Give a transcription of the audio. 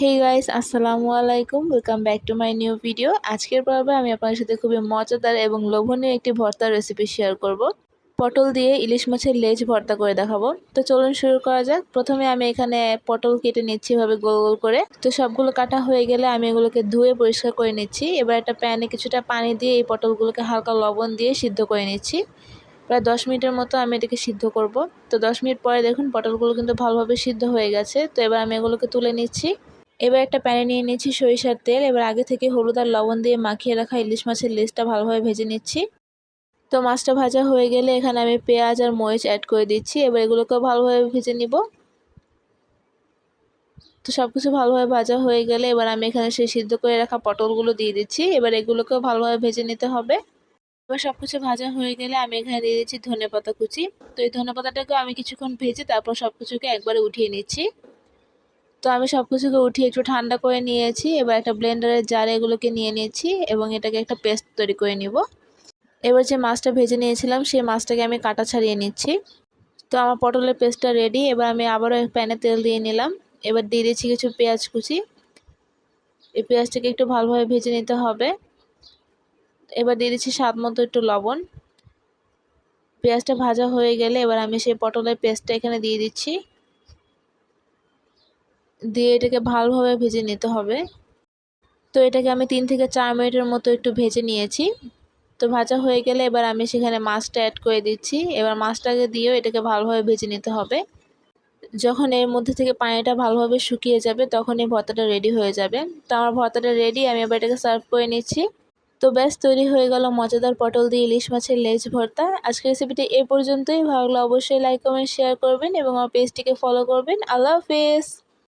Hey guys, আসসালামু আলাইকুম। Welcome back to my new video. আজকের পর্বে আমি আপনাদের সাথে খুবই মজাদার এবং লোভনীয় একটি ভর্তার রেসিপি শেয়ার করব। পটল দিয়ে ইলিশ মাছের লেজ ভর্তা করে দেখাবো। তো চলুন শুরু করা যাক। প্রথমে আমি এখানে পটল কেটে নিচ্ছি এভাবে গোল গোল করে। তো সবগুলো কাটা হয়ে গেলে আমি এগুলোকে ধুয়ে পরিষ্কার করে নিচ্ছি। এবার একটা প্যানে কিছুটা পানি দিয়ে এই পটলগুলোকে হালকা লবণ দিয়ে সিদ্ধ করে নিচ্ছি। প্রায় 10 মিনিটের মতো আমি এটাকে সিদ্ধ করব। তো 10 মিনিট পরে দেখুন পটলগুলো কিন্তু ভালোভাবে সিদ্ধ হয়ে গেছে। তো এবার আমি এগুলোকে তুলে নিচ্ছি। এবার একটা প্যানে নিয়ে নিচ্ছি সরিষার তেল। এবার আগে থেকে হলুদ আর লবণ দিয়ে মাখিয়ে রাখা ইলিশ মাছের লেজটা ভালোভাবে ভেজে নিচ্ছি। তো মাছটা ভাজা হয়ে গেলে এখানে আমি পেঁয়াজ আর মরিচ অ্যাড করে দিচ্ছি। এবার এগুলোকেও ভালোভাবে ভেজে নিব। তো সব কিছু ভালোভাবে ভাজা হয়ে গেলে এবার আমি এখানে সেই সিদ্ধ করে রাখা পটলগুলো দিয়ে দিচ্ছি। এবার এগুলোকেও ভালোভাবে ভেজে নিতে হবে। এবার সব কিছু ভাজা হয়ে গেলে আমি এখানে দিয়ে দিচ্ছি ধনেপাতা কুচি। তো এই ধনেপাতাটাকেও আমি কিছুক্ষণ ভেজে তারপর সব কিছুকে একবারে উঠিয়ে নিচ্ছি। তো আমি সব কিছুকে উঠিয়ে একটু ঠান্ডা করে নিয়েছি। এবার একটা ব্লেন্ডারের জারে এগুলোকে নিয়ে নিয়েছি এবং এটাকে একটা পেস্ট তৈরি করে নিব। এবার যে মাছটা ভেজে নিয়েছিলাম সেই মাছটাকে আমি কাটা ছাড়িয়ে নিচ্ছি। তো আমার পটলের পেস্টটা রেডি। এবার আমি আবারও প্যানে তেল দিয়ে নিলাম। এবার দিয়ে দিচ্ছি কিছু পেঁয়াজ কুচি। এই পেঁয়াজটাকে একটু ভালোভাবে ভেজে নিতে হবে। এবার দিয়ে দিচ্ছি স্বাদ মতো একটু লবণ। পেঁয়াজটা ভাজা হয়ে গেলে এবার আমি সেই পটলের পেস্টটা এখানে দিয়ে দিচ্ছি। দিয়ে এটাকে ভালোভাবে ভেজে নিতে হবে। তো এটাকে আমি 3 থেকে 4 মিনিটের মতো একটু ভেজে নিয়েছি। তো ভাজা হয়ে গেলে এবার আমি সেখানে মাছটা অ্যাড করে দিচ্ছি। এবার মাছটাকে দিয়েও এটাকে ভালোভাবে ভেজে নিতে হবে। যখন এর মধ্যে থেকে পানিটা ভালোভাবে শুকিয়ে যাবে তখন এই ভর্তাটা রেডি হয়ে যাবে। তো আমার ভর্তাটা রেডি, আমি এবার এটাকে সার্ভ করে নিচ্ছি। তো ব্যাস তৈরি হয়ে গেল মজাদার পটল দিয়ে ইলিশ মাছের লেজ ভর্তা। আজকের রেসিপিটি এই পর্যন্তই। ভালো লাগলে অবশ্যই লাইক কমেন্ট শেয়ার করবেন এবং আমার পেজটিকে ফলো করবেন। আল্লাহ হাফেজ।